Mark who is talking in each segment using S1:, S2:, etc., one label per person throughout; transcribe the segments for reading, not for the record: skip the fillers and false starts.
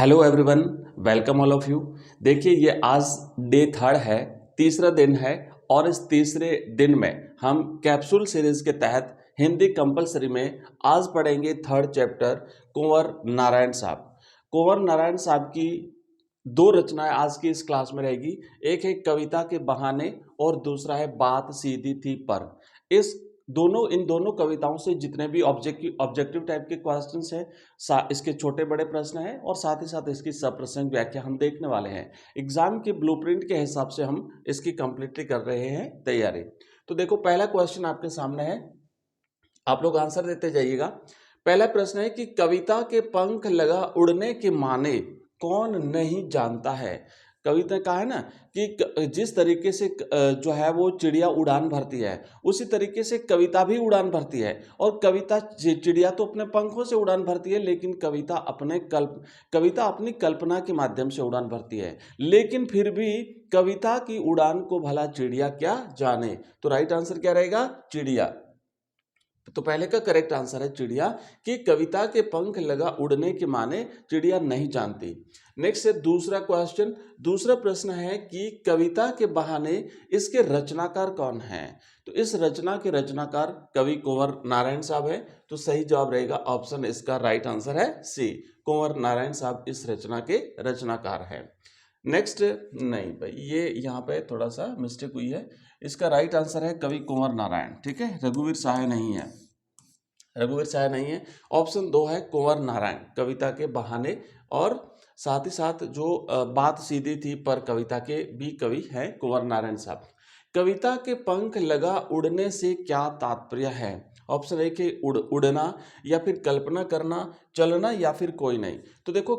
S1: Hello everyone, welcome all of you. देखिए ये आज डे थर्ड है, तीसरा दिन है और इस तीसरे दिन में हम कैप्सूल सीरीज के तहत हिंदी कंपलसरी में आज पढ़ेंगे थर्ड चैप्टर कुंवर नारायण साहब। कुंवर नारायण साहब की दो रचनाएं आज की इस क्लास में रहेगी। एक है कविता के बहाने और दूसरा है बात सीधी थी पर। इन दोनों कविताओं से जितने भी ऑब्जेक्टिव टाइप के क्वेश्चंस हैं, इसके छोटे बड़े प्रश्न हैं और साथ ही साथ इसकी सप्रसंग व्याख्या हम देखने वाले हैं। एग्जाम के ब्लूप्रिंट के हिसाब से हम इसकी कंप्लीटली कर रहे हैं तैयारी। तो देखो पहला क्वेश्चन आपके सामने है, आप लोग आंसर देते जाइएगा। पहला प्रश्न है कि कविता के पंख लगा उड़ने के माने कौन नहीं जानता है। कविता का है ना कि जिस तरीके से जो है वो चिड़िया उड़ान भरती है, उसी तरीके से कविता भी उड़ान भरती है। और चिड़िया तो अपने पंखों से उड़ान भरती है, लेकिन कविता अपनी कल्पना के माध्यम से उड़ान भरती है। लेकिन फिर भी कविता की उड़ान को भला चिड़िया क्या जाने। तो राइट आंसर क्या रहेगा? चिड़िया। तो पहले का करेक्ट आंसर है चिड़िया, कि कविता के पंख लगा उड़ने के माने चिड़िया नहीं जानती। नेक्स्ट है दूसरा क्वेश्चन। दूसरा प्रश्न है कि कविता के बहाने इसके रचनाकार कौन है। तो इस रचना के रचनाकार कवि कुंवर नारायण साहब है। तो सही जवाब रहेगा ऑप्शन, इसका राइट आंसर है सी, कुंवर नारायण साहब इस रचना के रचनाकार है। नेक्स्ट, नहीं भाई ये यहाँ पे थोड़ा सा मिस्टेक हुई है। इसका राइट आंसर है कवि कुंवर नारायण, ठीक है, रघुवीर सहाय नहीं है। रघुवीर सहाय नहीं है। ऑप्शन 2 है कुंवर नारायण, कविता के बहाने और साथ ही साथ जो बात सीधी थी पर कविता के भी कवि हैं कुंवर नारायण साहब। कविता के पंख लगा उड़ने से क्या तात्पर्य है। ऑप्शन 1 है उड़ना, या फिर कल्पना करना, चलना, या फिर कोई नहीं। तो देखो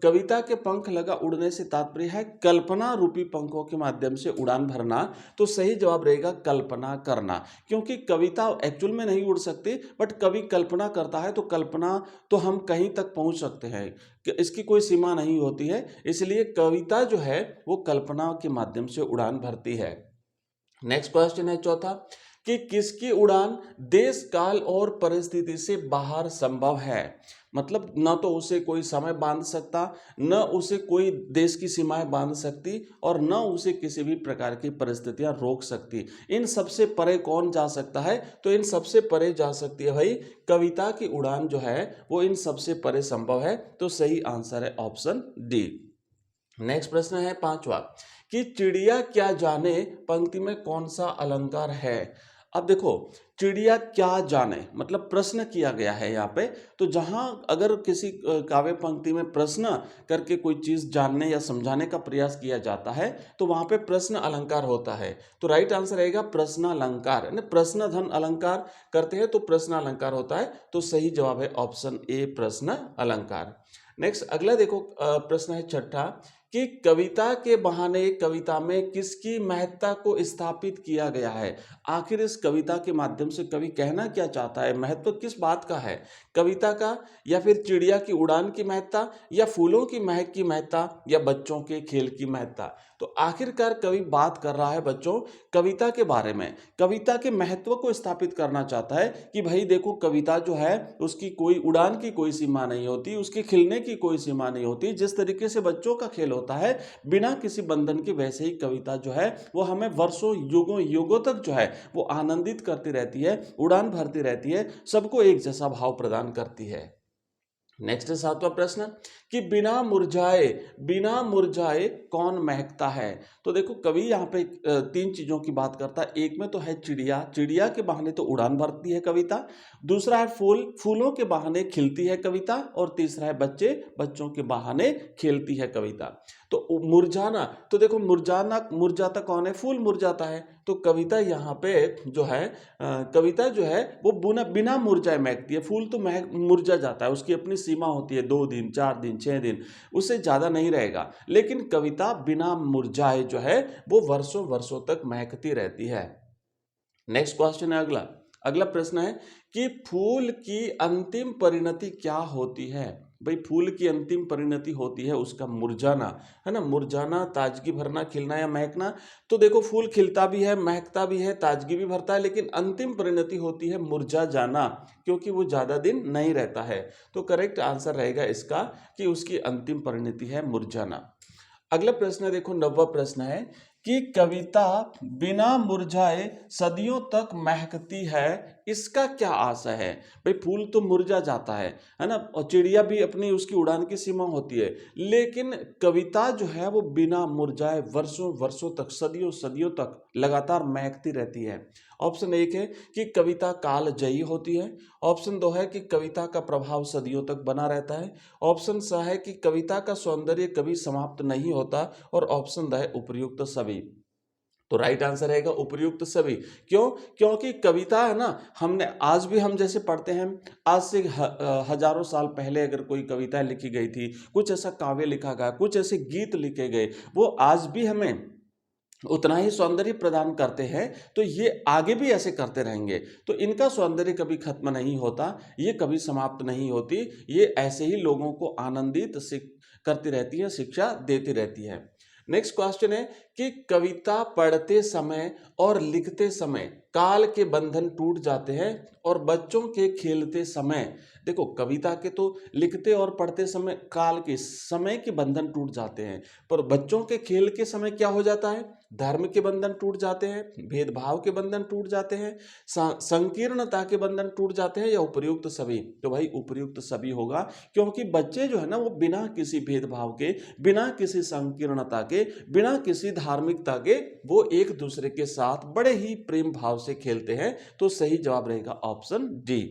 S1: कविता के पंख लगा उड़ने से तात्पर्य है कल्पना रूपी पंखों के माध्यम से उड़ान भरना। तो सही जवाब रहेगा कल्पना करना, क्योंकि कविता एक्चुअल में नहीं उड़ सकती, बट कवि कल्पना करता है। तो कल्पना तो हम कहीं तक पहुंच सकते हैं, इसकी कोई सीमा नहीं होती है। इसलिए कविता जो है वो कल्पना के माध्यम से उड़ान भरती है। नेक्स्ट क्वेश्चन है चौथा, कि किसकी उड़ान देश काल और परिस्थिति से बाहर संभव है। मतलब न तो उसे कोई समय बांध सकता, न उसे कोई देश की सीमाएं बांध सकती, और न उसे किसी भी प्रकार की परिस्थितियां रोक सकती। इन सबसे परे कौन जा सकता है। तो इन सबसे परे जा सकती है भाई कविता की उड़ान जो है वो इन सबसे परे संभव है। तो सही आंसर है ऑप्शन डी। नेक्स्ट प्रश्न है पांचवा, कि चिड़िया क्या जाने पंक्ति में कौन सा अलंकार है। अब देखो चिड़िया क्या जाने मतलब प्रश्न किया गया है यहाँ पे। तो जहां अगर किसी काव्य पंक्ति में प्रश्न करके कोई चीज जानने या समझाने का प्रयास किया जाता है, तो वहां पे प्रश्न अलंकार होता है। तो राइट आंसर रहेगा प्रश्न अलंकार, प्रश्न धन अलंकार करते हैं तो प्रश्न अलंकार होता है। तो सही जवाब है ऑप्शन ए, प्रश्न अलंकार। नेक्स्ट अगला देखो प्रश्न है छठा, कि कविता के बहाने कविता में किसकी महत्ता को स्थापित किया गया है। आखिर इस कविता के माध्यम से कवि कहना क्या चाहता है, महत्व किस बात का है, कविता का, या फिर चिड़िया की उड़ान की महत्ता, या फूलों की महक की महत्ता, या बच्चों के खेल की महत्ता। तो आखिरकार कवि बात कर रहा है बच्चों कविता के बारे में, कविता के महत्व को स्थापित करना चाहता है कि भाई देखो कविता जो है उसकी कोई उड़ान की कोई सीमा नहीं होती, उसके खिलने की कोई सीमा नहीं होती। जिस तरीके से बच्चों का खेल होता है बिना किसी बंधन के, वैसे ही कविता जो है वो हमें वर्षों युगों युगों तक जो है वो आनंदित करती रहती है, उड़ान भरती रहती है, सबको एक जैसा भाव प्रदान करती है। नेक्स्ट सातवां प्रश्न, कि बिना मुरझाए कौन महकता है। तो देखो कवि यहाँ पे तीन चीजों की बात करता है। एक में तो है चिड़िया, चिड़िया के बहाने तो उड़ान भरती है कविता। दूसरा है फूल, फूलों के बहाने खिलती है कविता। और तीसरा है बच्चे, बच्चों के बहाने खेलती है कविता। तो मुरझाना, तो देखो मुरझाता कौन है, फूल मुरझाता है। तो कविता यहाँ पे जो है कविता जो है वो बिना मुरझाए महकती है। फूल तो मुरझा जाता है, उसकी अपनी सीमा होती है, 2 दिन 4 दिन 6 दिन, उससे ज्यादा नहीं रहेगा। लेकिन कविता बिना मुरझाए जो है वो वर्षों वर्षों तक महकती रहती है। नेक्स्ट क्वेश्चन है अगला प्रश्न है कि फूल की अंतिम परिणति क्या होती है। भाई फूल की अंतिम परिणति होती है उसका मुरझाना, है ना, मुरझाना, ताजगी भरना, खिलना या महकना। तो देखो फूल खिलता भी है, महकता भी है, ताजगी भी भरता है, लेकिन अंतिम परिणति होती है मुरझा जाना, क्योंकि वो ज्यादा दिन नहीं रहता है। तो करेक्ट आंसर रहेगा इसका कि उसकी अंतिम परिणति है मुरझाना। अगला प्रश्न देखो, 9वां प्रश्न है कि कविता बिना मुरझाए सदियों तक महकती है, इसका क्या आशय है। भाई फूल तो मुरझा जाता है ना, और चिड़िया भी अपनी उसकी उड़ान की सीमा होती है, लेकिन कविता जो है वो बिना मुरझाए वर्षों वर्षों तक, सदियों सदियों तक लगातार महकती रहती है। ऑप्शन 1 है कि कविता कालजयी होती है। ऑप्शन 2 है कि कविता का प्रभाव सदियों तक बना रहता है। ऑप्शन सा है कि कविता का सौंदर्य कभी समाप्त नहीं होता। और ऑप्शन द है उपर्युक्त सभी। तो राइट आंसर रहेगा उपर्युक्त सभी। क्यों? क्योंकि कविता है ना, हमने आज भी हम जैसे पढ़ते हैं, आज से हजारों साल पहले अगर कोई कविता लिखी गई थी, कुछ ऐसा काव्य लिखा गया, कुछ ऐसे गीत लिखे गए, वो आज भी हमें उतना ही सौंदर्य प्रदान करते हैं। तो ये आगे भी ऐसे करते रहेंगे। तो इनका सौंदर्य कभी खत्म नहीं होता, ये कभी समाप्त नहीं होती, ये ऐसे ही लोगों को आनंदित करती रहती है, शिक्षा देती रहती है। नेक्स्ट क्वेश्चन है कि कविता पढ़ते समय और लिखते समय काल के बंधन टूट जाते हैं और बच्चों के खेलते समय, देखो कविता के तो लिखते और पढ़ते समय काल के समय के बंधन टूट जाते हैं, पर बच्चों के खेल के समय क्या हो जाता है, धर्म के बंधन टूट जाते हैं, भेदभाव के बंधन टूट जाते हैं, संकीर्णता के बंधन टूट जाते हैं, या उपर्युक्त सभी। तो भाई उपर्युक्त सभी होगा, क्योंकि बच्चे जो है ना वो बिना किसी भेदभाव के, बिना किसी संकीर्णता के, बिना किसी धार्मिकता के, वो एक दूसरे के साथ बड़े ही प्रेम भाव से खेलते हैं। तो सही जवाब रहेगा ऑप्शन डी।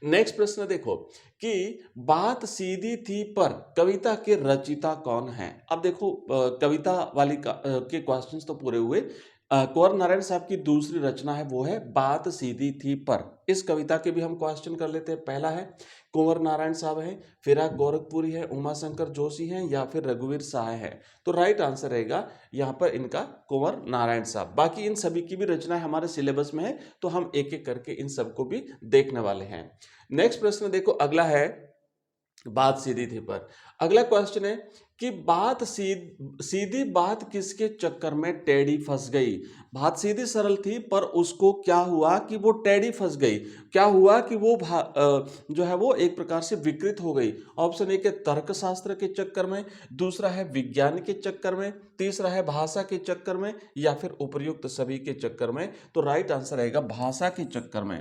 S1: नेक्स्ट प्रश्न देखो कि बात सीधी थी पर कविता के रचयिता कौन है। अब देखो कविता वाली के क्वेश्चंस तो पूरे हुए। कुंवर नारायण साहब की दूसरी रचना है वो है बात सीधी थी पर। इस कविता के भी हम क्वेश्चन कर लेते हैं। पहला है कुंवर नारायण साहब है, फिराक गोरखपुरी है, उमाशंकर जोशी है, या फिर रघुवीर सहाय है। तो राइट आंसर रहेगा यहाँ पर इनका कुंवर नारायण साहब। बाकी इन सभी की भी रचना हमारे सिलेबस में है, तो हम एक एक करके इन सबको भी देखने वाले हैं। नेक्स्ट प्रश्न देखो, अगला है बात सीधी थी पर। अगला क्वेश्चन है कि बात सीधी बात किसके चक्कर में टेढ़ी फंस गई। बात सीधी सरल थी पर उसको क्या हुआ कि वो टेढ़ी फंस गई। क्या हुआ कि वो जो है वो एक प्रकार से विकृत हो गई। ऑप्शन 1 है तर्कशास्त्र के चक्कर में, दूसरा है विज्ञान के चक्कर में, तीसरा है भाषा के चक्कर में, या फिर उपर्युक्त सभी के चक्कर में। तो राइट आंसर रहेगा भाषा के चक्कर में।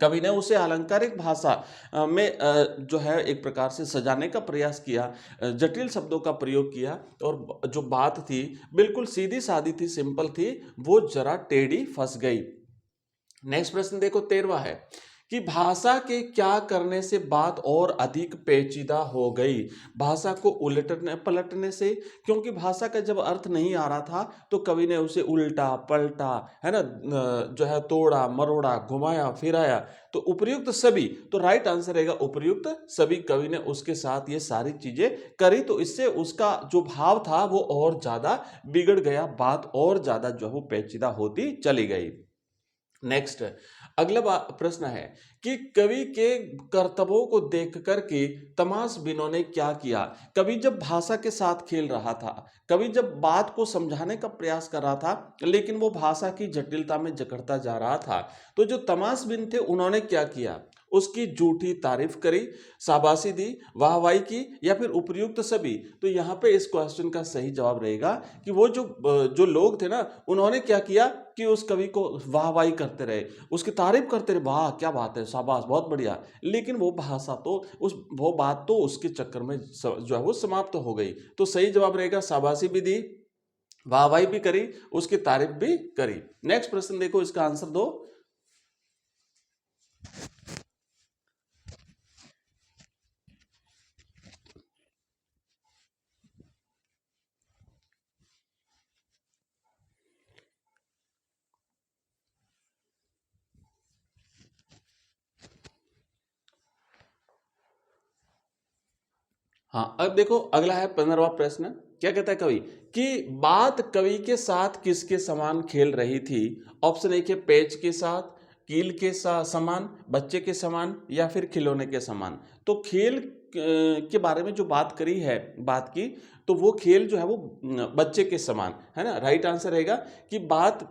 S1: कवि ने उसे अलंकारिक भाषा में जो है एक प्रकार से सजाने का प्रयास किया, जटिल शब्दों का प्रयोग किया, और जो बात थी बिल्कुल सीधी सादी थी, सिंपल थी, वो जरा टेढ़ी फंस गई। नेक्स्ट प्रश्न देखो 13वां है कि भाषा के क्या करने से बात और अधिक पेचीदा हो गई। भाषा को उलटने पलटने से, क्योंकि भाषा का जब अर्थ नहीं आ रहा था तो कवि ने उसे उल्टा पलटा, है ना, जो है तोड़ा मरोड़ा, घुमाया फिराया। तो उपर्युक्त सभी, तो राइट आंसर रहेगा उपर्युक्त सभी। कवि ने उसके साथ ये सारी चीजें करी, तो इससे उसका जो भाव था वो और ज्यादा बिगड़ गया, बात और ज्यादा जो है वो पेचीदा होती चली गई। नेक्स्ट अगला प्रश्न है कि कवि के कर्तव्यों को देख करके तमाश बिनों ने क्या किया। कवि जब भाषा के साथ खेल रहा था, कवि जब बात को समझाने का प्रयास कर रहा था, लेकिन वो भाषा की जटिलता में जकड़ता जा रहा था, तो जो तमाश बिन थे उन्होंने क्या किया, उसकी झूठी तारीफ करी, शाबाशी दी, वाहवाही की, या फिर उपर्युक्त सभी। तो यहाँ पे इस क्वेश्चन का सही जवाब रहेगा कि वो जो लोग थे ना, उन्होंने क्या किया कि उस कवि को वाहवाही करते रहे, उसकी तारीफ करते रहे, वाह क्या बात है, शाबाश बहुत बढ़िया। लेकिन वो भाषा तो वो बात तो उसके चक्कर में जो है वो समाप्त हो गई। तो सही जवाब रहेगा शाबाशी भी दी, वाहवाही भी करी, उसकी तारीफ भी करी। नेक्स्ट प्रश्न देखो, इसका आंसर दो। हाँ, अब देखो अगला है 15वां प्रश्न। क्या कहता है कवि कि बात कवि के साथ किसके समान खेल रही थी। ऑप्शन 1 है पेच के साथ, कील के समान, बच्चे के समान या फिर खिलौने के समान। तो खेल के बारे में जो बात की तो वो खेल जो है वो बच्चे के समान है ना। राइट आंसर रहेगा कि बात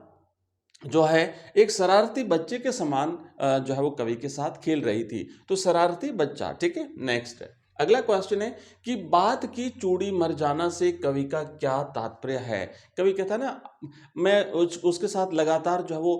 S1: जो है एक शरारती बच्चे के समान जो है वो कवि के साथ खेल रही थी। तो शरारती बच्चा, ठीक है। नेक्स्ट अगला क्वेश्चन है कि बात की चूड़ी मर जाना से कवि का क्या तात्पर्य है। कवि कहता है ना, मैं उसके साथ लगातार जो है वो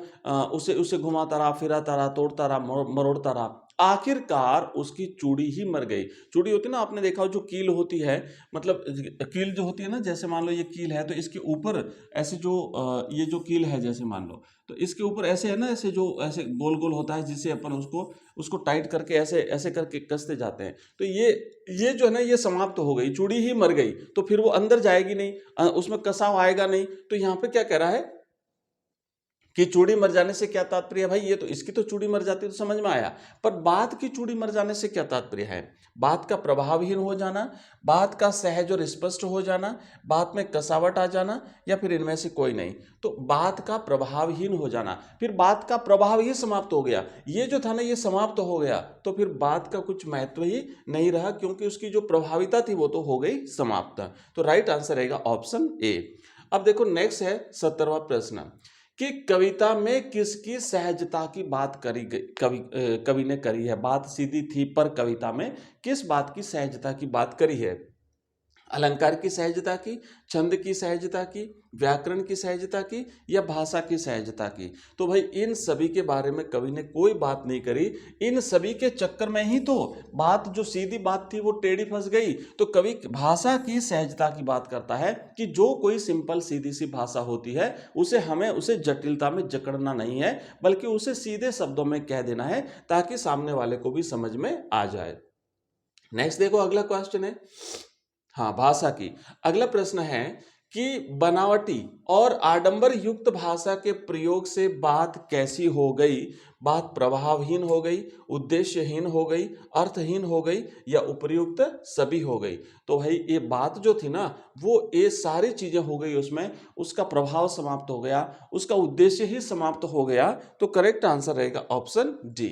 S1: उसे उसे घुमाता रहा, फिराता रहा, तोड़ता रहा, मरोड़ता रहा, आखिरकार उसकी चूड़ी ही मर गई। चूड़ी होती है ना, आपने देखा हो जो कील होती है, मतलब कील जो होती है ना, जैसे मान लो ये कील है तो इसके ऊपर ऐसे जो ये जो कील है जैसे मान लो, तो इसके ऊपर ऐसे है ना, ऐसे जो ऐसे गोल गोल होता है जिससे अपन उसको उसको टाइट करके ऐसे ऐसे करके कसते जाते हैं। तो ये जो है ना ये समाप्त हो गई, चूड़ी ही मर गई, तो फिर वो अंदर जाएगी नहीं, उसमें कसाव आएगा नहीं। तो यहाँ पे क्या कह रहा है कि चूड़ी मर जाने से क्या तात्पर्य है भाई, ये तो इसकी तो चूड़ी मर जाती तो समझ में आया, पर बात की चूड़ी मर जाने से क्या तात्पर्य है। बात का प्रभावहीन हो जाना, बात का सहज और स्पष्ट हो जाना, बात में कसावट आ जाना, या फिर इनमें से कोई नहीं। तो बात का प्रभावहीन हो जाना, फिर बात का प्रभाव ही समाप्त हो गया, ये जो था ना ये समाप्त हो गया, तो फिर बात का कुछ महत्व ही नहीं रहा, क्योंकि उसकी जो प्रभाविता थी वो तो हो गई समाप्त। तो राइट आंसर रहेगा ऑप्शन ए। अब देखो नेक्स्ट है 17वां प्रश्न कि कविता में किसकी सहजता की बात करी गई, कवि ने करी है। बात सीधी थी पर कविता में किस बात की सहजता की बात करी है। अलंकार की सहजता की, छंद की सहजता की, व्याकरण की सहजता की, या भाषा की सहजता की। तो भाई इन सभी के बारे में कवि ने कोई बात नहीं करी, इन सभी के चक्कर में ही तो बात जो सीधी बात थी वो टेढ़ी फंस गई। तो कवि भाषा की सहजता की बात करता है कि जो कोई सिंपल सीधी सी भाषा होती है उसे हमें उसे जटिलता में जकड़ना नहीं है, बल्कि उसे सीधे शब्दों में कह देना है ताकि सामने वाले को भी समझ में आ जाए। नेक्स्ट देखो अगला क्वेश्चन है, हाँ, भाषा की। अगला प्रश्न है कि बनावटी और आडंबर युक्त भाषा के प्रयोग से बात कैसी हो गई। बात प्रभावहीन हो गई, उद्देश्यहीन हो गई, अर्थहीन हो गई, या उपर्युक्त सभी हो गई। तो भाई ये बात जो थी ना वो ये सारी चीजें हो गई, उसमें उसका प्रभाव समाप्त हो गया, उसका उद्देश्य ही समाप्त हो गया। तो करेक्ट आंसर रहेगा ऑप्शन डी।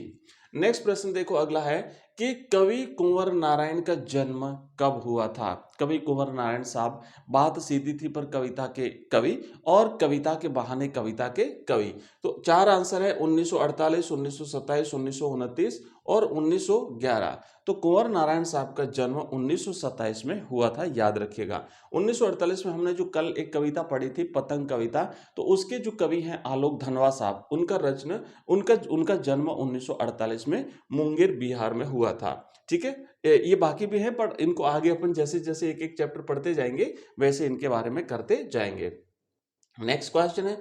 S1: नेक्स्ट प्रश्न देखो अगला है कि कवि कुंवर नारायण का जन्म कब हुआ था। कवि कुंवर नारायण साहब, बात सीधी थी पर कविता के कवि, और कविता के बहाने कविता के कवि। तो चार आंसर है 1948, 1927, 1929 और 1911। तो कुंवर नारायण साहब का जन्म 1927 में हुआ था, याद रखिएगा। 1948 में हमने जो कल एक कविता पढ़ी थी पतंग कविता, तो उसके जो कवि हैं आलोक धनवा साहब, उनका जन्म 1948 में मुंगेर बिहार में हुआ था। ठीक है, ये बाकी भी है पर इनको आगे अपन जैसे जैसे एक एक चैप्टर पढ़ते जाएंगे वैसे इनके बारे में करते जाएंगे। नेक्स्ट क्वेश्चन है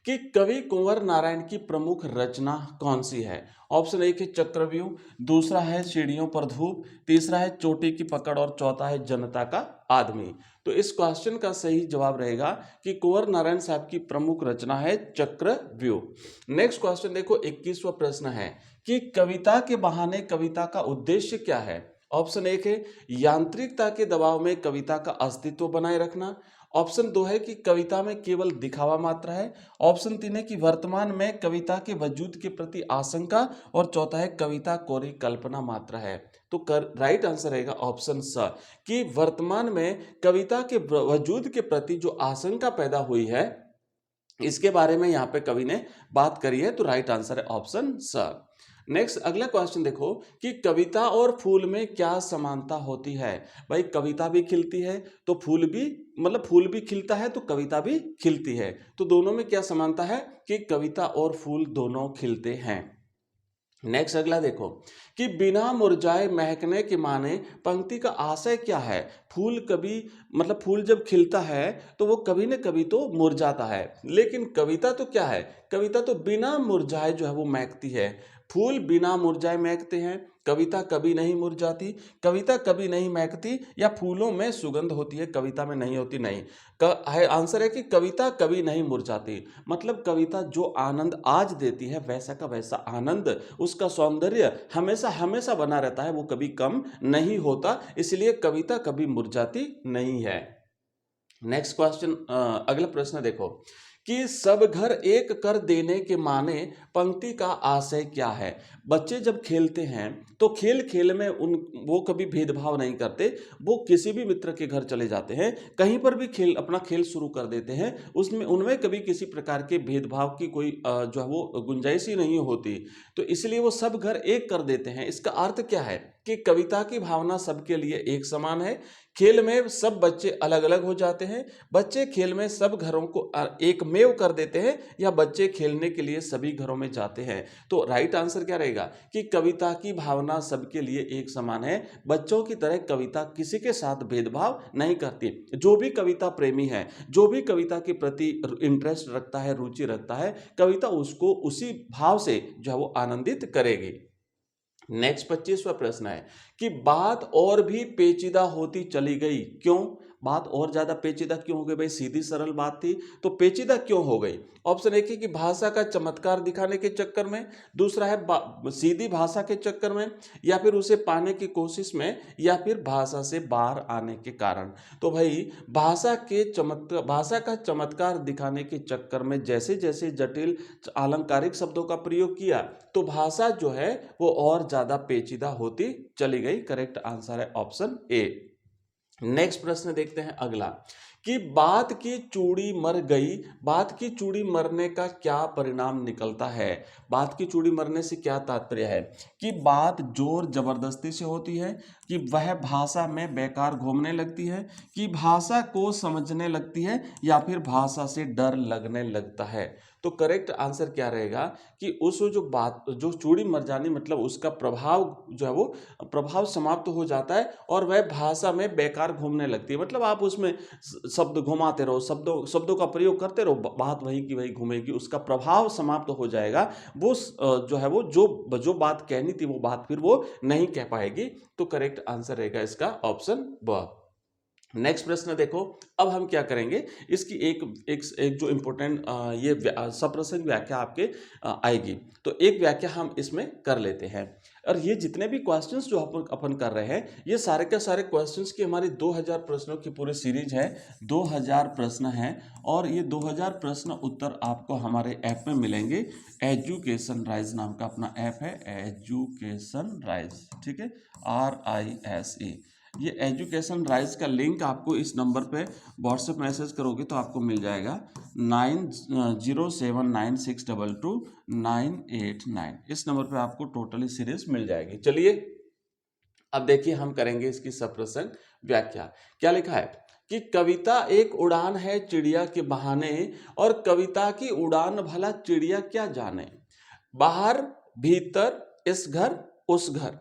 S1: कि कवि कुंवर नारायण की प्रमुख रचना कौन सी है। ऑप्शन एक है चक्रव्यूह, दूसरा है सीढ़ियों पर धूप, तीसरा है चोटी की पकड़, और चौथा है जनता का आदमी। तो इस क्वेश्चन का सही जवाब रहेगा कि कुंवर नारायण साहब की प्रमुख रचना है चक्रव्यूह। नेक्स्ट क्वेश्चन देखो 21वां प्रश्न है कि कविता के बहाने कविता का उद्देश्य क्या है। ऑप्शन एक है यांत्रिकता के दबाव में कविता का अस्तित्व बनाए रखना, ऑप्शन दो है कि कविता में केवल दिखावा मात्र है, ऑप्शन तीन है कि वर्तमान में कविता के वजूद के प्रति आशंका, और चौथा है कविता कोरी कल्पना मात्र है। तो राइट आंसर रहेगा ऑप्शन स कि वर्तमान में कविता के वजूद के प्रति जो आशंका पैदा हुई है इसके बारे में यहाँ पे कवि ने बात करी है। तो राइट आंसर है ऑप्शन स। नेक्स्ट अगला क्वेश्चन देखो कि कविता और फूल में क्या समानता होती है। भाई कविता भी खिलती है तो फूल भी, मतलब फूल भी खिलता है तो कविता भी खिलती है, तो दोनों में क्या समानता है कि कविता और फूल दोनों खिलते हैं। नेक्स्ट अगला देखो कि बिना मुरझाए महकने के माने पंक्ति का आशय क्या है। फूल कभी, मतलब फूल जब खिलता है तो वो कभी न कभी तो मुरझाता है, लेकिन कविता तो क्या है, कविता तो बिना मुरझाए जो है वो महकती है। फूल बिना मुरझाए महकते हैं, कविता कभी नहीं मुरझाती, कविता कभी नहीं महकती, या फूलों में सुगंध होती है कविता में नहीं होती। नहीं, आंसर है कि कविता कभी नहीं मुरझाती। मतलब कविता जो आनंद आज देती है वैसा का वैसा आनंद, उसका सौंदर्य हमेशा हमेशा बना रहता है, वो कभी कम नहीं होता, इसलिए कविता कभी मुरझाती नहीं है। नेक्स्ट क्वेश्चन, अगला प्रश्न देखो कि सब घर एक कर देने के माने पंक्ति का आशय क्या है। बच्चे जब खेलते हैं तो खेल खेल में वो कभी भेदभाव नहीं करते। वो किसी भी मित्र के घर चले जाते हैं, कहीं पर भी अपना खेल शुरू कर देते हैं। उसमें उनमें कभी किसी प्रकार के भेदभाव की कोई जो है वो गुंजाइश ही नहीं होती। तो इसलिए वो सब घर एक कर देते हैं। इसका अर्थ क्या है कि कविता की भावना सबके लिए एक समान है। खेल में सब बच्चे अलग अलग हो जाते हैं। बच्चे खेल में सब घरों को एक मेव कर देते हैं, या बच्चे खेलने के लिए सभी घरों में जाते हैं। तो राइट आंसर क्या रहेगा कि कविता की भावना सबके लिए एक समान है। बच्चों की तरह कविता किसी के साथ भेदभाव नहीं करती। जो भी कविता प्रेमी है, जो भी कविता के प्रति इंटरेस्ट रखता है, रुचि रखता है, कविता उसको उसी भाव से जो है वो आनंदित करेगी। नेक्स्ट 25वां प्रश्न है कि बात और भी पेचीदा होती चली गई, क्यों? बात और ज्यादा पेचीदा क्यों हो गई भाई? सीधी सरल बात थी, तो पेचीदा क्यों हो गई? ऑप्शन एक है कि भाषा का चमत्कार दिखाने के चक्कर में, दूसरा है सीधी भाषा के चक्कर में, या फिर उसे पाने की कोशिश में, या फिर भाषा से बाहर आने के कारण। तो भाई भाषा का चमत्कार दिखाने के चक्कर में जैसे जैसे जटिल अलंकारिक शब्दों का प्रयोग किया, तो भाषा जो है वो और ज्यादा पेचीदा होती चली गई। करेक्ट आंसर है ऑप्शन ए। नेक्स्ट प्रश्न देखते हैं अगला कि बात की चूड़ी मर गई, बात की चूड़ी मरने का क्या परिणाम निकलता है? बात की चूड़ी मरने से क्या तात्पर्य है कि बात जोर जबरदस्ती से होती है, कि वह भाषा में बेकार घूमने लगती है, कि भाषा को समझने लगती है, या फिर भाषा से डर लगने लगता है। तो करेक्ट आंसर क्या रहेगा कि उस जो चूड़ी मर जानी मतलब उसका प्रभाव जो है वो प्रभाव समाप्त हो जाता है, और वह भाषा में बेकार घूमने लगती है। मतलब आप उसमें शब्द घुमाते रहो, शब्दों का प्रयोग करते रहो, बात वही की वही घूमेगी, उसका प्रभाव समाप्त हो जाएगा। वो जो है वो जो बात कहनी थी वो बात फिर वो नहीं कह पाएगी। तो करेक्ट आंसर रहेगा इसका ऑप्शन ब। नेक्स्ट प्रश्न देखो, अब हम क्या करेंगे, इसकी एक जो इंपॉर्टेंट ये सप्रसंग व्याख्या आपके आएगी, तो एक व्याख्या हम इसमें कर लेते हैं। और ये जितने भी क्वेश्चंस जो अपन कर रहे हैं, ये सारे के सारे क्वेश्चंस की हमारी 2000 प्रश्नों की पूरी सीरीज है। 2000 प्रश्न हैं, और ये 2000 प्रश्न उत्तर आपको हमारे ऐप में मिलेंगे। एजुकेशन राइज नाम का अपना ऐप है, एजुकेशन राइज, ठीक है, RISE। ये एजुकेशन राइज का लिंक आपको इस नंबर पे व्हाट्सएप मैसेज करोगे तो आपको मिल जाएगा 9079622989। इस नंबर पे आपको टोटली सीरीज मिल जाएगी। चलिए अब देखिए हम करेंगे इसकी सप्रसंग व्याख्या। क्या लिखा है कि कविता एक उड़ान है चिड़िया के बहाने, और कविता की उड़ान भला चिड़िया क्या जाने। बाहर भीतर इस घर उस घर,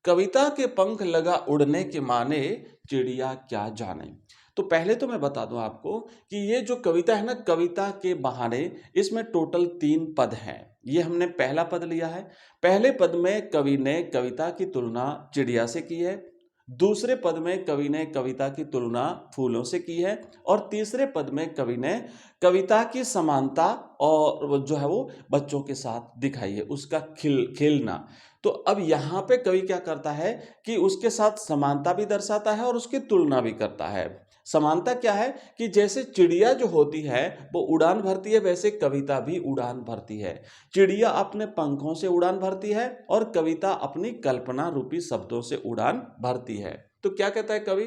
S1: कविता के पंख लगा उड़ने के माने, चिड़िया क्या जाने। तो पहले तो मैं बता दूं आपको कि ये जो कविता है ना, कविता के बहाने, इसमें टोटल 3 पद हैं। ये हमने पहला पद लिया है। पहले पद में कवि ने कविता की तुलना चिड़िया से की है, दूसरे पद में कवि ने कविता की तुलना फूलों से की है, और तीसरे पद में कवि ने कविता की समानता और जो है वो बच्चों के साथ दिखाई है, उसका खेलना। तो अब यहाँ पे कवि क्या करता है कि उसके साथ समानता भी दर्शाता है और उसकी तुलना भी करता है। समानता क्या है कि जैसे चिड़िया जो होती है वो उड़ान भरती है, वैसे कविता भी उड़ान भरती है। चिड़िया अपने पंखों से उड़ान भरती है, और कविता अपनी कल्पना रूपी शब्दों से उड़ान भरती है। तो क्या कहता है कवि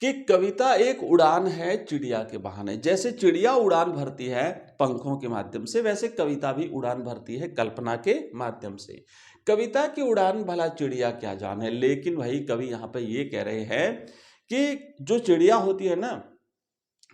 S1: कि कविता एक उड़ान है चिड़िया के बहाने। जैसे चिड़िया उड़ान भरती है पंखों के माध्यम से, वैसे कविता भी उड़ान भरती है कल्पना के माध्यम से। कविता की उड़ान भला चिड़िया क्या जाने। लेकिन वही कवि यहाँ पे ये कह रहे हैं कि जो चिड़िया होती है ना,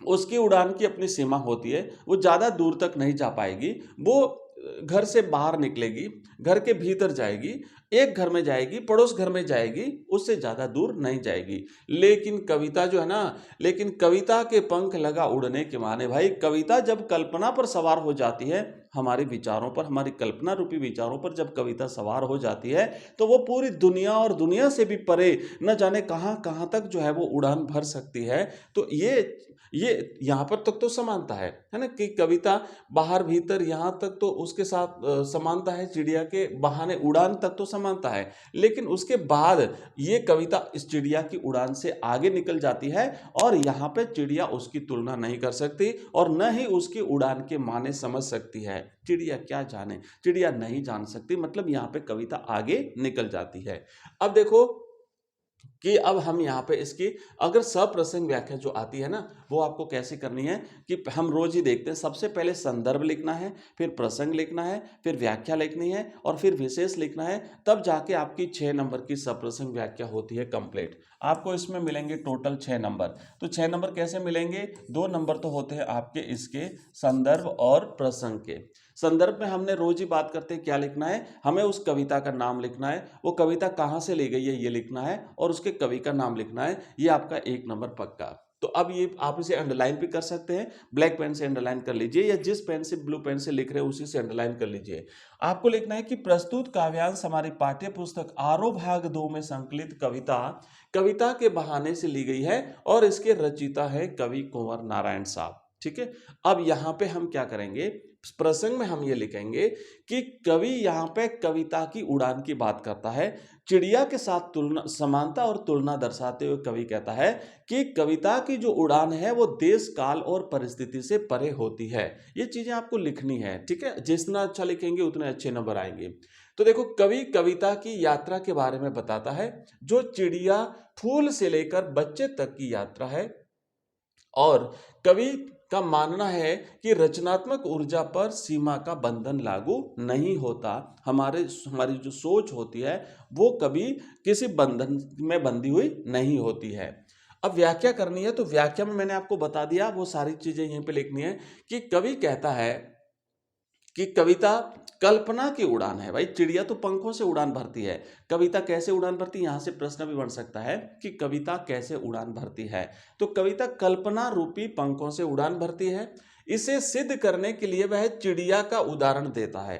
S1: उसकी उड़ान की अपनी सीमा होती है, वो ज़्यादा दूर तक नहीं जा पाएगी। वो घर से बाहर निकलेगी, घर के भीतर जाएगी, एक घर में जाएगी, पड़ोस घर में जाएगी, उससे ज़्यादा दूर नहीं जाएगी। लेकिन कविता जो है ना, लेकिन कविता के पंख लगा उड़ने के माने, भाई कविता जब कल्पना पर सवार हो जाती है, हमारे विचारों पर, हमारी कल्पना रूपी विचारों पर जब कविता सवार हो जाती है, तो वो पूरी दुनिया और दुनिया से भी परे न जाने कहाँ कहाँ तक जो है वो उड़ान भर सकती है। तो ये ये यहाँ पर तक तो समानता है ना, कि कविता बाहर भीतर यहाँ तक तो उसके साथ समानता है, चिड़िया के बहाने उड़ान तक तो समानता है, लेकिन उसके बाद ये कविता इस चिड़िया की उड़ान से आगे निकल जाती है और यहाँ पे चिड़िया उसकी तुलना नहीं कर सकती और न ही उसकी उड़ान के माने समझ सकती है। चिड़िया क्या जाने, चिड़िया नहीं जान सकती, मतलब यहाँ पे कविता आगे निकल जाती है। अब देखो कि अब हम यहाँ पे इसकी अगर सप्रसंग व्याख्या जो आती है ना, वो आपको कैसे करनी है कि हम रोज ही देखते हैं, सबसे पहले संदर्भ लिखना है, फिर प्रसंग लिखना है, फिर व्याख्या लिखनी है और फिर विशेष लिखना है, तब जाके आपकी 6 नंबर की सप्रसंग व्याख्या होती है कंप्लीट। आपको इसमें मिलेंगे टोटल 6 नंबर। तो 6 नंबर कैसे मिलेंगे? 2 नंबर तो होते हैं आपके इसके संदर्भ और प्रसंग के। संदर्भ में हमने रोज ही बात करते हैं, क्या लिखना है, हमें उस कविता का नाम लिखना है, वो कविता कहाँ से ली गई है ये लिखना है और उसके कवि का नाम लिखना है। ये आपका 1 नंबर पक्का। तो अब ये आप इसे अंडरलाइन भी कर सकते हैं, ब्लैक पेन से अंडरलाइन कर लीजिए या जिस पेन से ब्लू पेन से लिख रहे हैं उसी से अंडरलाइन कर लीजिए। आपको लिखना है कि प्रस्तुत काव्यांश हमारी पाठ्य पुस्तक आरो भाग 2 में संकलित कविता कविता के बहाने से ली गई है और इसके रचयिता है कवि कुंवर नारायण साहब। ठीक है, अब यहां पे हम क्या करेंगे, प्रसंग में हम ये लिखेंगे कि कवि यहां पे कविता की उड़ान की बात करता है, चिड़िया के साथ तुलना, समानता और तुलना दर्शाते हुए कवि कहता है कि कविता की जो उड़ान है वो देश काल और परिस्थिति से परे होती है। ये चीजें आपको लिखनी है। ठीक है, जितना अच्छा लिखेंगे उतने अच्छे नंबर आएंगे। तो देखो, कवि कविता की यात्रा के बारे में बताता है, जो चिड़िया फूल से लेकर बच्चे तक की यात्रा है और कवि का मानना है कि रचनात्मक ऊर्जा पर सीमा का बंधन लागू नहीं होता। हमारी जो सोच होती है वो कभी किसी बंधन में बंधी हुई नहीं होती है। अब व्याख्या करनी है, तो व्याख्या में मैंने आपको बता दिया, वो सारी चीजें यहीं पे लिखनी है कि कवि कहता है कि कविता कल्पना की उड़ान है। भाई, चिड़िया तो पंखों से उड़ान भरती है, कविता कैसे उड़ान भरती है? यहां से प्रश्न भी बन सकता है कि कविता कैसे उड़ान भरती है। तो कविता कल्पना रूपी पंखों से उड़ान भरती है। इसे सिद्ध करने के लिए वह चिड़िया का उदाहरण देता है।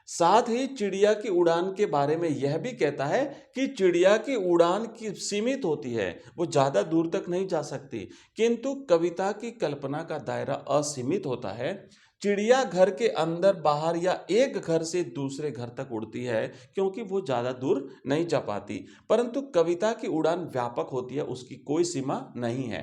S1: साथ ही चिड़िया की उड़ान के बारे में यह भी कहता है कि चिड़िया की उड़ान की सीमित होती है, वो ज्यादा दूर तक नहीं जा सकती, किंतु कविता की कल्पना का दायरा असीमित होता है। चिड़िया घर के अंदर बाहर या एक घर से दूसरे घर तक उड़ती है क्योंकि वो ज्यादा दूर नहीं जा पाती, परंतु कविता की उड़ान व्यापक होती है, उसकी कोई सीमा नहीं है।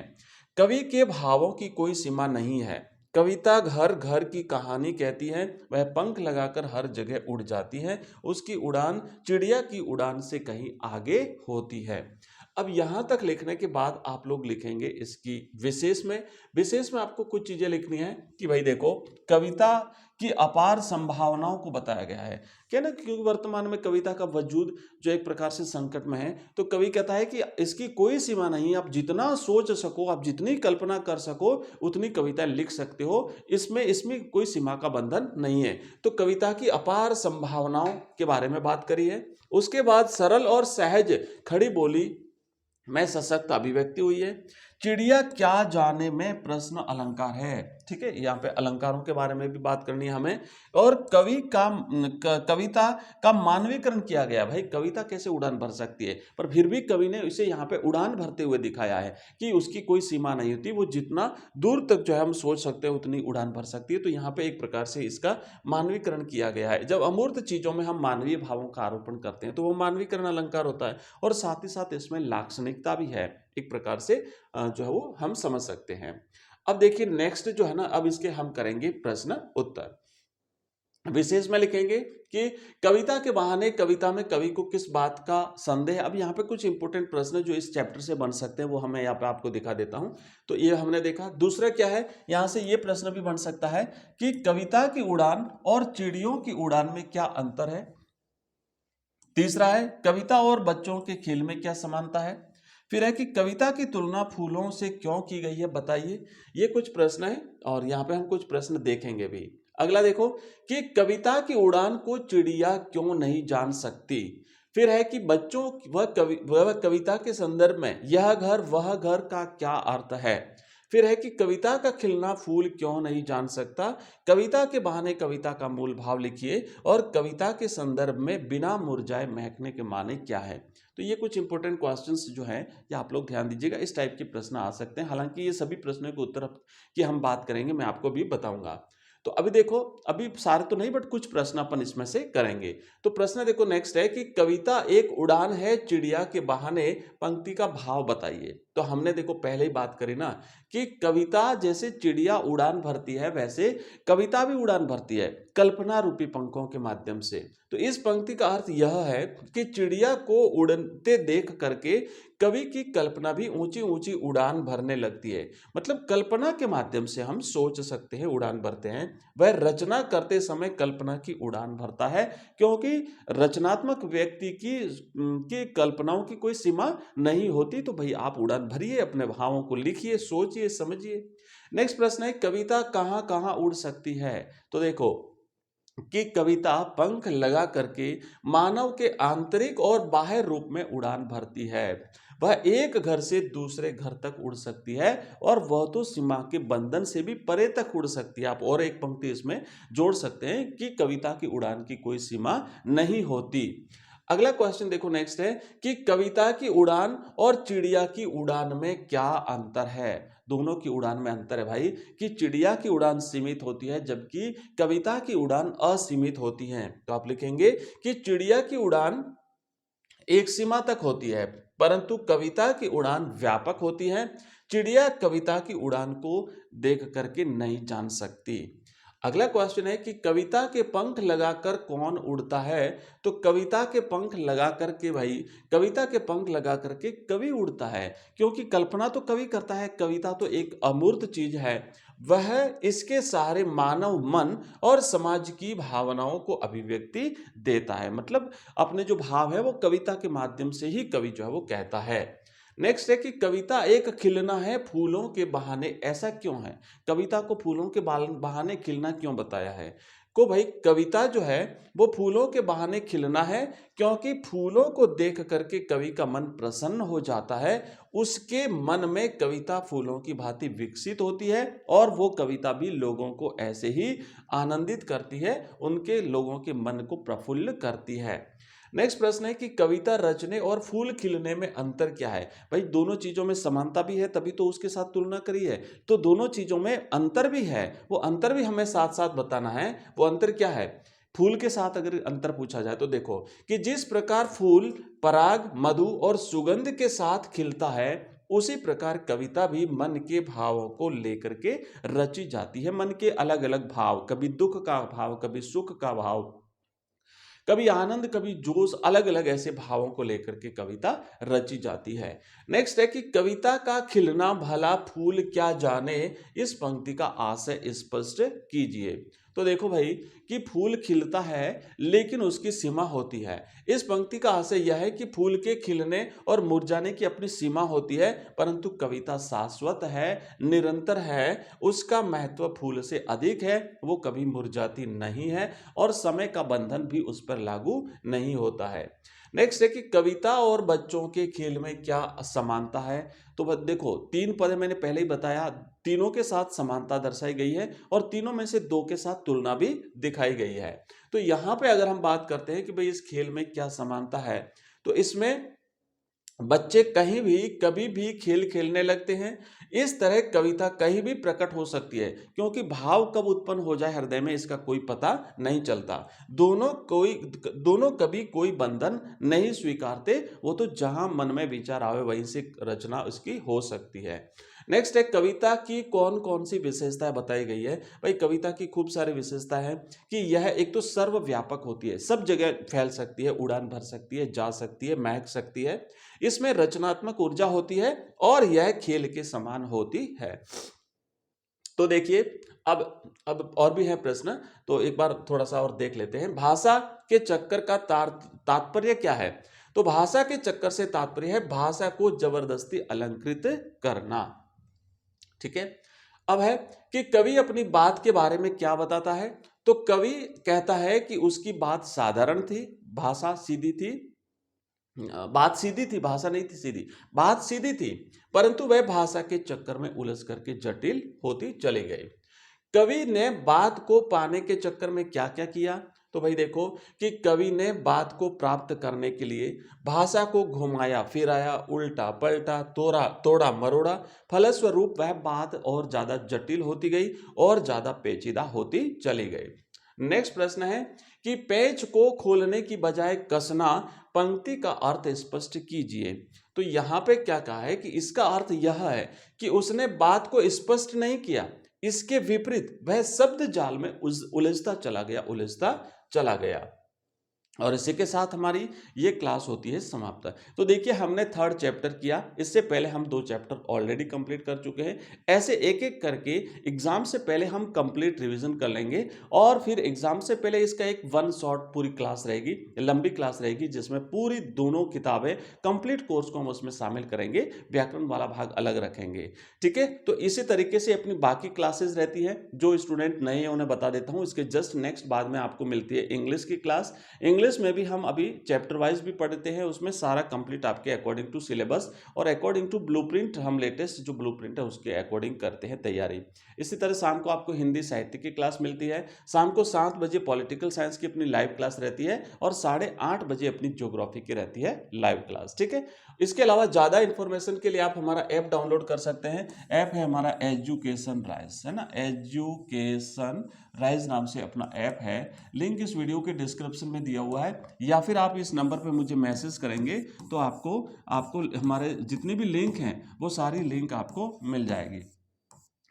S1: कवि के भावों की कोई सीमा नहीं है। कविता घर घर की कहानी कहती है, वह पंख लगाकर हर जगह उड़ जाती है, उसकी उड़ान चिड़िया की उड़ान से कहीं आगे होती है। अब यहां तक लिखने के बाद आप लोग लिखेंगे इसकी विशेष में आपको कुछ चीजें लिखनी है कि भाई देखो, कविता की अपार संभावनाओं को बताया गया है। क्या ना, क्योंकि वर्तमान में कविता का वजूद जो एक प्रकार से संकट में है, तो कवि कहता है कि इसकी कोई सीमा नहीं, आप जितना सोच सको, आप जितनी कल्पना कर सको उतनी कविता लिख सकते हो, इसमें कोई सीमा का बंधन नहीं है। तो कविता की अपार संभावनाओं के बारे में बात करी है। उसके बाद सरल और सहज खड़ी बोली में सशक्त अभिव्यक्ति हुई है। चिड़िया क्या जाने में प्रश्न अलंकार है। ठीक है, यहाँ पे अलंकारों के बारे में भी बात करनी है हमें। और कविता का मानवीकरण किया गया। भाई, कविता कैसे उड़ान भर सकती है, पर फिर भी कवि ने इसे यहाँ पे उड़ान भरते हुए दिखाया है कि उसकी कोई सीमा नहीं होती, वो जितना दूर तक जो है हम सोच सकते हैं उतनी उड़ान भर सकती है। तो यहाँ पे एक प्रकार से इसका मानवीकरण किया गया है। जब अमूर्त चीजों में हम मानवीय भावों का आरोपण करते हैं तो वो मानवीकरण अलंकार होता है, और साथ ही साथ इसमें लाक्षणिकता भी है, एक प्रकार से जो है वो हम समझ सकते हैं। अब देखिए नेक्स्ट जो है ना, अब इसके हम करेंगे प्रश्न उत्तर। विशेष में लिखेंगे कि कविता के बहाने कविता में कवि को किस बात का संदेह। अब यहाँ पे कुछ इंपॉर्टेंट प्रश्न जो इस चैप्टर से बन सकते हैं वो हमें यहाँ पे आपको दिखा देता हूं। तो ये हमने देखा। दूसरा क्या है, यहाँ से ये प्रश्न भी बन सकता है कि कविता की उड़ान और चिड़ियों की उड़ान में क्या अंतर है। तीसरा है, कविता और बच्चों के खेल में क्या समानता है। फिर है कि कविता की तुलना फूलों से क्यों की गई है, बताइए। ये कुछ प्रश्न है और यहाँ पे हम कुछ प्रश्न देखेंगे भी। अगला देखो कि कविता की उड़ान को चिड़िया क्यों नहीं जान सकती। फिर है कि बच्चों वह कविता के संदर्भ में यह घर वह घर का क्या अर्थ है। फिर है कि कविता का खिलना फूल क्यों नहीं जान सकता, कविता के बहाने कविता का मूल भाव लिखिए, और कविता के संदर्भ में बिना मुरझाए महकने के माने क्या है। तो ये कुछ इंपॉर्टेंट क्वेश्चंस जो हैं ये आप लोग ध्यान दीजिएगा, इस टाइप के प्रश्न आ सकते हैं। हालांकि ये सभी प्रश्नों के उत्तर की हम बात करेंगे, मैं आपको भी बताऊंगा। तो अभी देखो, अभी सारे तो नहीं बट कुछ प्रश्न अपन इसमें से करेंगे। तो प्रश्न देखो नेक्स्ट है कि कविता एक उड़ान है चिड़िया के बहाने, पंक्ति का भाव बताइए। तो हमने देखो पहले ही बात करी ना कि कविता जैसे चिड़िया उड़ान भरती है वैसे कविता भी उड़ान भरती है कल्पना रूपी पंखों के माध्यम से। तो इस पंक्ति का अर्थ यह है कि चिड़िया को उड़ते देख करके कवि की कल्पना भी ऊंची ऊंची उड़ान भरने लगती है। मतलब कल्पना के माध्यम से हम सोच सकते हैं, उड़ान भरते हैं। वह रचना करते समय कल्पना की उड़ान भरता है, क्योंकि रचनात्मक व्यक्ति की कल्पनाओं की कोई सीमा नहीं होती। तो भाई आप उड़ान भरिए, अपने भावों को लिखिए, सोचिए, समझिए। नेक्स्ट प्रश्न है कविता कहां कहां उड़ सकती है। तो देखो कि कविता पंख लगा करके मानव के आंतरिक और बाह्य रूप में उड़ान भरती है। वह एक घर से दूसरे घर तक उड़ सकती है, और वह तो सीमा के बंधन से भी परे तक उड़ सकती है। आप और एक पंक्ति इसमें जोड़ सकते हैं कि कविता की उड़ान की कोई सीमा नहीं होती। अगला क्वेश्चन देखो नेक्स्ट है कि कविता की उड़ान और चिड़िया की उड़ान में क्या अंतर है। दोनों की उड़ान में अंतर है भाई कि चिड़िया की उड़ान सीमित होती है जबकि कविता की उड़ान असीमित होती है। तो आप लिखेंगे कि चिड़िया की उड़ान एक सीमा तक होती है, परंतु कविता की उड़ान व्यापक होती है। चिड़िया कविता की उड़ान को देख करके नहीं जान सकती। अगला क्वेश्चन है कि कविता के पंख लगाकर कौन उड़ता है। तो कविता के पंख लगा करके भाई, कविता के पंख लगा करके कवि उड़ता है, क्योंकि कल्पना तो कवि करता है, कविता तो एक अमूर्त चीज है। वह इसके सहारे मानव मन और समाज की भावनाओं को अभिव्यक्ति देता है। मतलब अपने जो भाव है वो कविता के माध्यम से ही कवि जो है वो कहता है। नेक्स्ट है कि कविता एक खिलना है फूलों के बहाने, ऐसा क्यों है। कविता को फूलों के बहाने खिलना क्यों बताया है। को भाई कविता जो है वो फूलों के बहाने खिलना है, क्योंकि फूलों को देख करके कवि का मन प्रसन्न हो जाता है। उसके मन में कविता फूलों की भांति विकसित होती है, और वो कविता भी लोगों को ऐसे ही आनंदित करती है, उनके लोगों के मन को प्रफुल्ल करती है। नेक्स्ट प्रश्न है कि कविता रचने और फूल खिलने में अंतर क्या है। भाई दोनों चीजों में समानता भी है, तभी तो उसके साथ तुलना करी है। तो दोनों चीजों में अंतर भी है, वो अंतर भी हमें साथ साथ बताना है। वो अंतर क्या है। फूल के साथ अगर अंतर पूछा जाए तो देखो कि जिस प्रकार फूल पराग, मधु और सुगंध के साथ खिलता है, उसी प्रकार कविता भी मन के भावों को लेकर के रची जाती है। मन के अलग अलग भाव, कभी दुख का भाव, कभी सुख का भाव, कभी आनंद, कभी जोश, अलग अलग ऐसे भावों को लेकर के कविता रची जाती है। नेक्स्ट है कि कविता का खिलना भला फूल क्या जाने, इस पंक्ति का आशय स्पष्ट कीजिए। तो देखो भाई कि फूल खिलता है लेकिन उसकी सीमा होती है। इस पंक्ति का आशय यह है कि फूल के खिलने और मुरझाने की अपनी सीमा होती है, परंतु कविता शाश्वत है, निरंतर है। उसका महत्व फूल से अधिक है, वो कभी मुरझाती नहीं है, और समय का बंधन भी उस पर लागू नहीं होता है। नेक्स्ट है कि कविता और बच्चों के खेल में क्या समानता है। तो बस देखो तीन पद मैंने पहले ही बताया, तीनों के साथ समानता दर्शाई गई है, और तीनों में से दो के साथ तुलना भी दिखाई गई है। तो यहां पे अगर हम बात करते हैं कि भाई इस खेल में क्या समानता है, तो इसमें बच्चे कहीं भी कभी भी खेल खेलने लगते हैं। इस तरह कविता कहीं भी प्रकट हो सकती है, क्योंकि भाव कब उत्पन्न हो जाए हृदय में इसका कोई पता नहीं चलता। दोनों कभी कोई बंधन नहीं स्वीकारते, वो तो जहां मन में विचार आवे वहीं से रचना उसकी हो सकती है। नेक्स्ट है कविता की कौन कौन सी विशेषताएं बताई गई है। भाई कविता की खूब सारी विशेषता है कि यह एक तो सर्वव्यापक होती है, सब जगह फैल सकती है, उड़ान भर सकती है, जा सकती है, महक सकती है। इसमें रचनात्मक ऊर्जा होती है, और यह खेल के समान होती है। तो देखिए अब और भी है प्रश्न, तो एक बार थोड़ा सा और देख लेते हैं। भाषा के चक्कर का तात्पर्य क्या है। तो भाषा के चक्कर से तात्पर्य है भाषा को जबरदस्ती अलंकृत करना। ठीक है। अब है कि कवि अपनी बात के बारे में क्या बताता है। तो कवि कहता है कि उसकी बात साधारण थी, भाषा सीधी थी, बात सीधी थी, भाषा नहीं थी सीधी, बात सीधी थी, परंतु वह भाषा के चक्कर में उलझ करके जटिल होती चली गई। कवि ने बात को पाने के चक्कर में क्या क्या किया? तो भाई देखो कि कवि ने बात को प्राप्त करने के लिए भाषा को घुमाया फिराया, उल्टा पलटा, तोड़ा तोड़ा मरोड़ा, फलस्वरूप वह बात और ज्यादा जटिल होती गई और ज्यादा पेचीदा होती चली गई। नेक्स्ट प्रश्न है कि पेच को खोलने की बजाय कसना, पंक्ति का अर्थ स्पष्ट कीजिए। तो यहां पे क्या कहा है कि इसका अर्थ यह है कि उसने बात को स्पष्ट नहीं किया, इसके विपरीत वह शब्द जाल में उलझता चला गया। और इसी के साथ हमारी ये क्लास होती है समाप्त। तो देखिए हमने थर्ड चैप्टर किया, इससे पहले हम 2 चैप्टर ऑलरेडी कंप्लीट कर चुके हैं। ऐसे एक एक करके एग्जाम से पहले हम कंप्लीट रिवीजन कर लेंगे और फिर एग्जाम से पहले इसका एक वन शॉट पूरी क्लास रहेगी, लंबी क्लास रहेगी, जिसमें पूरी दोनों किताबें कंप्लीट कोर्स को हम उसमें शामिल करेंगे, व्याकरण वाला भाग अलग रखेंगे। ठीक है, तो इसी तरीके से अपनी बाकी क्लासेस रहती है। जो स्टूडेंट नए हैं उन्हें बता देता हूँ, इसके जस्ट नेक्स्ट बाद में आपको मिलती है इंग्लिश की क्लास। इंग्लिश में भी हम अभी चैप्टर वाइज भी पढ़ते हैं, उसमें सारा कंप्लीट आपके अकॉर्डिंग टू सिलेबस और अकॉर्डिंग टू ब्लूप्रिंट, हम लेटेस्ट जो ब्लूप्रिंट है उसके अकॉर्डिंग करते हैं तैयारी। इसी तरह शाम को आपको हिंदी साहित्य की क्लास मिलती है, शाम को 7 बजे पॉलिटिकल साइंस की अपनी लाइव क्लास रहती है और 8:30 बजे अपनी ज्योग्राफी की रहती है लाइव क्लास। ठीक है, इसके अलावा ज्यादा इंफॉर्मेशन के लिए आप हमारा ऐप डाउनलोड कर सकते हैं। ऐप है हमारा एजुकेशन राइज, है ना, एजुकेशन राइज नाम से अपना ऐप है। लिंक इस वीडियो के डिस्क्रिप्शन में दिया हुआ है, या फिर आप इस नंबर पे मुझे मैसेज करेंगे तो आपको हमारे जितने भी लिंक हैं वो सारी लिंक आपको मिल जाएगी।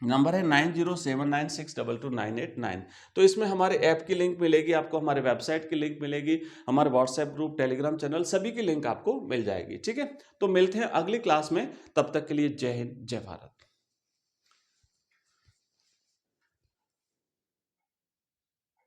S1: नंबर है 9079622989। तो इसमें हमारे ऐप की लिंक मिलेगी आपको, हमारे वेबसाइट की लिंक मिलेगी, हमारे व्हाट्सएप ग्रुप, टेलीग्राम चैनल, सभी की लिंक आपको मिल जाएगी। ठीक है, तो मिलते हैं अगली क्लास में, तब तक के लिए जय हिंद, जय भारत।